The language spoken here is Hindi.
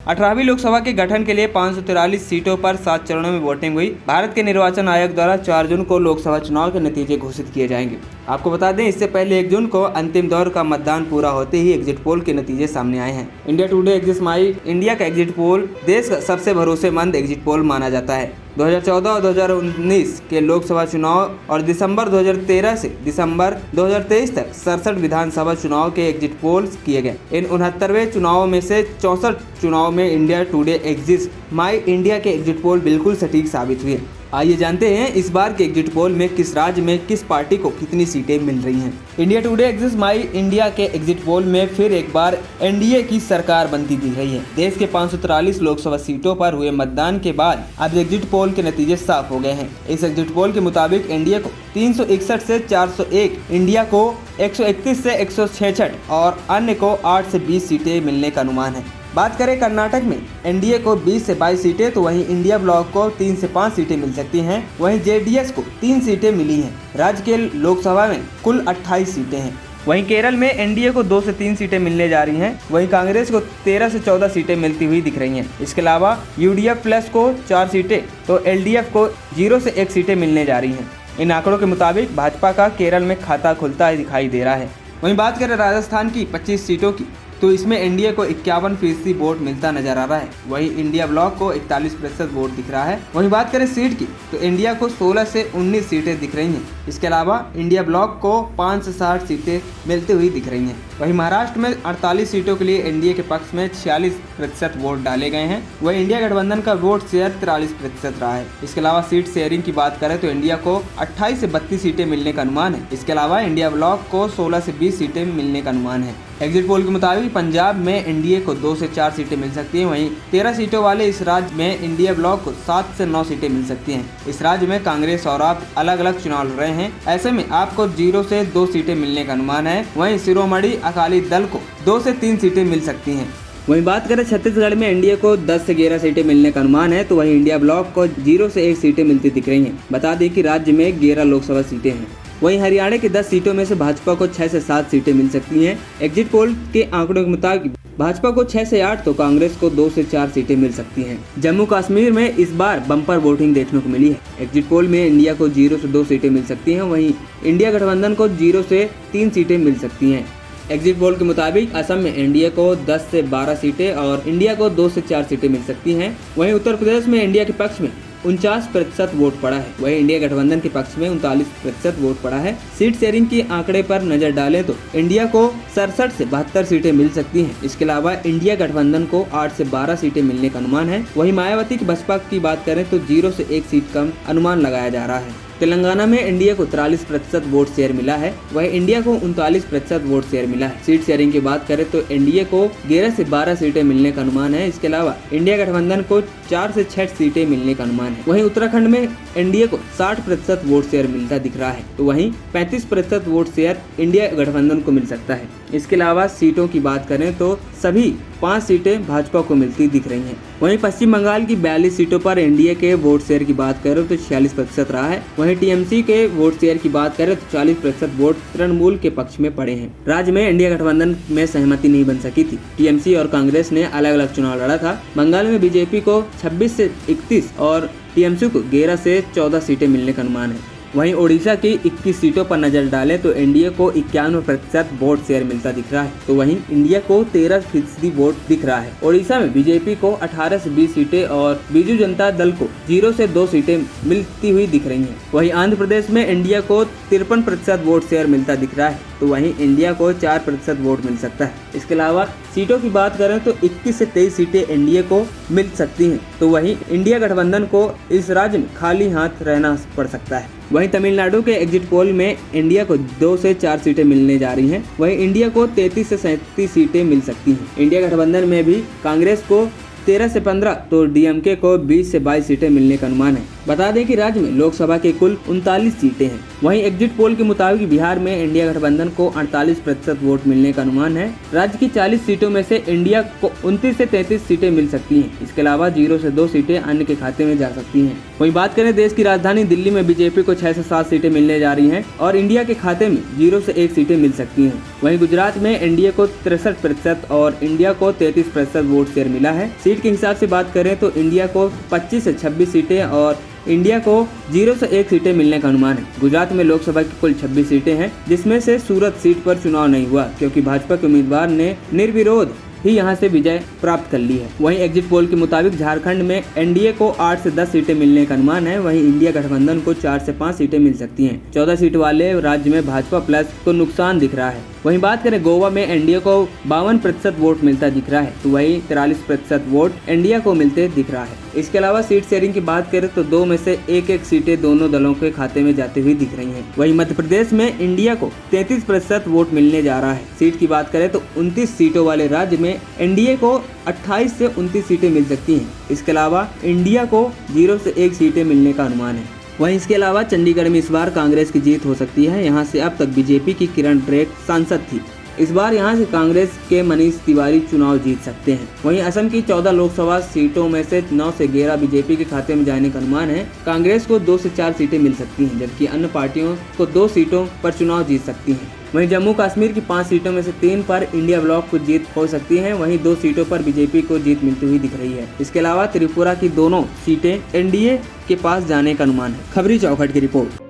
18वीं लोकसभा के गठन के लिए 543 सीटों पर 7 चरणों में वोटिंग हुई। भारत के निर्वाचन आयोग द्वारा 4 जून को लोकसभा चुनाव के नतीजे घोषित किए जाएंगे। आपको बता दें, इससे पहले 1 जून को अंतिम दौर का मतदान पूरा होते ही एग्जिट पोल के नतीजे सामने आए हैं। इंडिया टुडे एग्जिट माई इंडिया का एग्जिट पोल देश का सबसे भरोसेमंद एग्जिट पोल माना जाता है। 2014 और 2019 के लोकसभा चुनाव और दिसंबर 2013 से दिसंबर 2023 तक 67 विधानसभा चुनाव के एग्जिट पोल्स किए गए। इन 69वें चुनावों में से 64 चुनाव में इंडिया टुडे एग्जिट माई इंडिया के एग्जिट पोल बिल्कुल सटीक साबित हुए। आइए जानते हैं इस बार के एग्जिट पोल में किस राज्य में किस पार्टी को कितनी सीटें मिल रही हैं। इंडिया टुडे एग्जिट माई इंडिया के एग्जिट पोल में फिर एक बार एनडीए की सरकार बनती दिख रही है। देश के 543 लोकसभा सीटों पर हुए मतदान के बाद अब एग्जिट पोल के नतीजे साफ हो गए हैं। इस एग्जिट पोल के मुताबिक एनडीए को 361 से 401, इंडिया को 131 से 166 और अन्य को 8 से 20 सीटें मिलने का अनुमान है। बात करें कर्नाटक में एनडीए को 20 से 22 सीटें तो वहीं इंडिया ब्लॉक को 3 से 5 सीटें मिल सकती हैं। वहीं जेडीएस को 3 सीटें मिली हैं। राज्य के लोकसभा में कुल 28 सीटें हैं। वहीं केरल में एनडीए को 2 से 3 सीटें मिलने जा रही हैं। वहीं कांग्रेस को 13 से 14 सीटें मिलती हुई दिख रही हैं। इसके अलावा यूडीएफ प्लस को 4 सीटें तो एलडीएफ को 0 से 1 सीटें मिलने जा रही हैं। इन आंकड़ों के मुताबिक भाजपा का केरल में खाता खुलता दिखाई दे रहा है। वहीं बात करें राजस्थान की 25 सीटों की तो इसमें एनडीए को 51% वोट मिलता नजर आ रहा है। वहीं इंडिया ब्लॉक को 41% वोट दिख रहा है। वहीं बात करें सीट की तो इंडिया को 16 से 19 सीटें दिख रही हैं। इसके अलावा इंडिया ब्लॉक को 5 से 60 सीटें मिलती हुई दिख रही हैं। वहीं महाराष्ट्र में 48 सीटों के लिए एनडीए के पक्ष में 46% वोट डाले गए हैं। वहीं इंडिया गठबंधन का वोट शेयर 43% रहा है। इसके अलावा सीट शेयरिंग की बात करें तो इंडिया को 28 से 32 सीटें मिलने का अनुमान है। इसके अलावा इंडिया ब्लॉक को 16 से 20 सीटें मिलने का अनुमान है। एग्जिट पोल के मुताबिक पंजाब में एनडीए को 2 से 4 सीटें मिल सकती हैं। वहीं 13 सीटों वाले इस राज्य में इंडिया ब्लॉक को 7 से 9 सीटें मिल सकती हैं। इस राज्य में कांग्रेस और आप अलग अलग चुनाव लड़ रहे हैं। ऐसे में आपको 0 से 2 सीटें मिलने का अनुमान है। वहीं शिरोमणि अकाली दल को 2 से 3 सीटें मिल सकती हैं। वहीं बात करें छत्तीसगढ़ में एनडीए को 10 से 11 सीटें मिलने का अनुमान है तो वहीं इंडिया ब्लॉक को 0 से 1 सीटें मिलती दिख रही हैं। बता दें कि राज्य में 11 लोकसभा सीटें हैं। वहीं हरियाणा की 10 सीटों में से भाजपा को 6 से 7 सीटें मिल सकती हैं। एग्जिट पोल के आंकड़ों के मुताबिक भाजपा को 6 से 8 तो कांग्रेस को 2 से 4 सीटें मिल सकती हैं। जम्मू कश्मीर में इस बार बम्पर वोटिंग देखने को मिली है। एग्जिट पोल में इंडिया को 0 से 2 सीटें मिल सकती हैं। वहीं इंडिया गठबंधन को 0 से 3 सीटें मिल सकती हैं। एग्जिट पोल के मुताबिक असम में एनडीए को 10 से 12 सीटें और इंडिया को 2 से 4 सीटें मिल सकती हैं। वहीं उत्तर प्रदेश में इंडिया के पक्ष में 49% वोट पड़ा है। वहीं इंडिया गठबंधन के पक्ष में 39% वोट पड़ा है। सीट शेयरिंग के आंकड़े पर नजर डालें तो इंडिया को 67 से 72 सीटें मिल सकती हैं। इसके अलावा इंडिया गठबंधन को 8 से 12 सीटें मिलने का अनुमान है। वहीं मायावती की बसपा की बात करें तो 0 से 1 सीट कम अनुमान लगाया जा रहा है। तेलंगाना में इंडिया को 43% वोट शेयर मिला है। वहीं इंडिया को 39% वोट शेयर मिला है। सीट शेयरिंग की बात करें तो एनडीए को 11 से 12 सीटें मिलने का अनुमान है। इसके अलावा इंडिया गठबंधन को 4 से 6 सीटें मिलने का अनुमान है। वहीं उत्तराखंड में एनडीए को 60% वोट शेयर मिलता दिख रहा है तो वहीं 35% वोट शेयर इंडिया गठबंधन को मिल सकता है। इसके अलावा सीटों की बात करें तो सभी 5 सीटें भाजपा को मिलती दिख रही हैं। वहीं पश्चिम बंगाल की 42 सीटों पर एनडीए के वोट शेयर की बात करें तो 46% रहा है। वहीं टीएमसी के वोट शेयर की बात करें तो 40% वोट तृणमूल के पक्ष में पड़े हैं। राज्य में इंडिया गठबंधन में सहमति नहीं बन सकी थी। टीएमसी और कांग्रेस ने अलग अलग चुनाव लड़ा था। बंगाल में बीजेपी को 26 से 31 और टीएमसी को 11 से 14 सीटें मिलने का अनुमान है। वहीं ओडिशा की 21 सीटों पर नजर डालें तो एनडीए को 51% वोट शेयर मिलता दिख रहा है तो वहीं इंडिया को 13% वोट दिख रहा है। ओडिशा में बीजेपी को 18 से 20 सीटें और बीजू जनता दल को 0 से 2 सीटें मिलती हुई दिख रही हैं। वहीं आंध्र प्रदेश में इंडिया को 53% वोट शेयर मिलता दिख रहा है तो वहीं इंडिया को 4% वोट मिल सकता है। इसके अलावा सीटों की बात करें तो 21 से 23 सीटें एनडीए को मिल सकती हैं तो वहीं इंडिया गठबंधन को इस राज्य में खाली हाथ रहना पड़ सकता है। वहीं तमिलनाडु के एग्जिट पोल में इंडिया को 2 से 4 सीटें मिलने जा रही हैं। वहीं इंडिया को 33 से 37 सीटें मिल सकती हैं। इंडिया गठबंधन में भी कांग्रेस को 13 से 15 तो डीएमके को 20 से 22 सीटें मिलने का अनुमान है। बता दें कि राज्य में लोकसभा के कुल 39 सीटें हैं। वहीं एग्जिट पोल के मुताबिक बिहार में इंडिया गठबंधन को 48% वोट मिलने का अनुमान है। राज्य की 40 सीटों में से इंडिया को 29 से 33 सीटें मिल सकती हैं। इसके अलावा 0 से 2 सीटें अन्य के खाते में जा सकती हैं। वहीं बात करें देश की राजधानी दिल्ली में बीजेपी को 6 से 7 सीटें मिलने जा रही हैं और इंडिया के खाते में 0 से 1 सीटें मिल सकती हैं। वहीं गुजरात में एनडीए को 63% और इंडिया को 33% वोट शेयर मिला है। सीट के हिसाब से बात करें तो इंडिया को 25 से 26 सीटें और इंडिया को 0 से 1 सीटें मिलने का अनुमान है। गुजरात में लोकसभा की कुल 26 सीटें हैं, जिसमें से सूरत सीट पर चुनाव नहीं हुआ क्योंकि भाजपा के उम्मीदवार ने निर्विरोध ही यहां से विजय प्राप्त कर ली है। वहीं एग्जिट पोल के मुताबिक झारखंड में एनडीए को 8 से 10 सीटें मिलने का अनुमान है। वहीं इंडिया गठबंधन को 4 से 5 सीटें मिल सकती हैं। 14 सीट वाले राज्य में भाजपा प्लस को नुकसान दिख रहा है। वहीं बात करें गोवा में एनडीए को 52% वोट मिलता दिख रहा है, तो वहीं 43% वोट इंडिया को मिलते दिख रहा है। इसके अलावा सीट शेयरिंग की बात करें तो 2 में से 1-1 सीटें दोनों दलों के खाते में जाती हुई दिख रही हैं। वहीं मध्य प्रदेश में इंडिया को 33% वोट मिलने जा रहा है। सीट की बात करें तो 29 सीटों वाले राज्य में एनडीए को 28 से 29 सीटें मिल सकती हैं। इसके अलावा इंडिया को 0 से 1 सीटें मिलने का अनुमान है। वहीं इसके अलावा चंडीगढ़ में इस बार कांग्रेस की जीत हो सकती है। यहां से अब तक बीजेपी की किरण ब्रेक सांसद थी। इस बार यहां से कांग्रेस के मनीष तिवारी चुनाव जीत सकते हैं। वहीं असम की 14 लोकसभा सीटों में से 9 से 11 बीजेपी के खाते में जाने का अनुमान है। कांग्रेस को 2 से 4 सीटें मिल सकती हैं, जबकि अन्य पार्टियों को 2 सीटों पर चुनाव जीत सकती हैं। वहीं जम्मू कश्मीर की 5 सीटों में से 3 पर इंडिया ब्लॉक को जीत हो सकती है। वहीं 2 सीटों पर बीजेपी को जीत मिलती हुई दिख रही है। इसके अलावा त्रिपुरा की दोनों सीटें एनडीए के पास जाने का अनुमान है। खबरी चौखट की रिपोर्ट।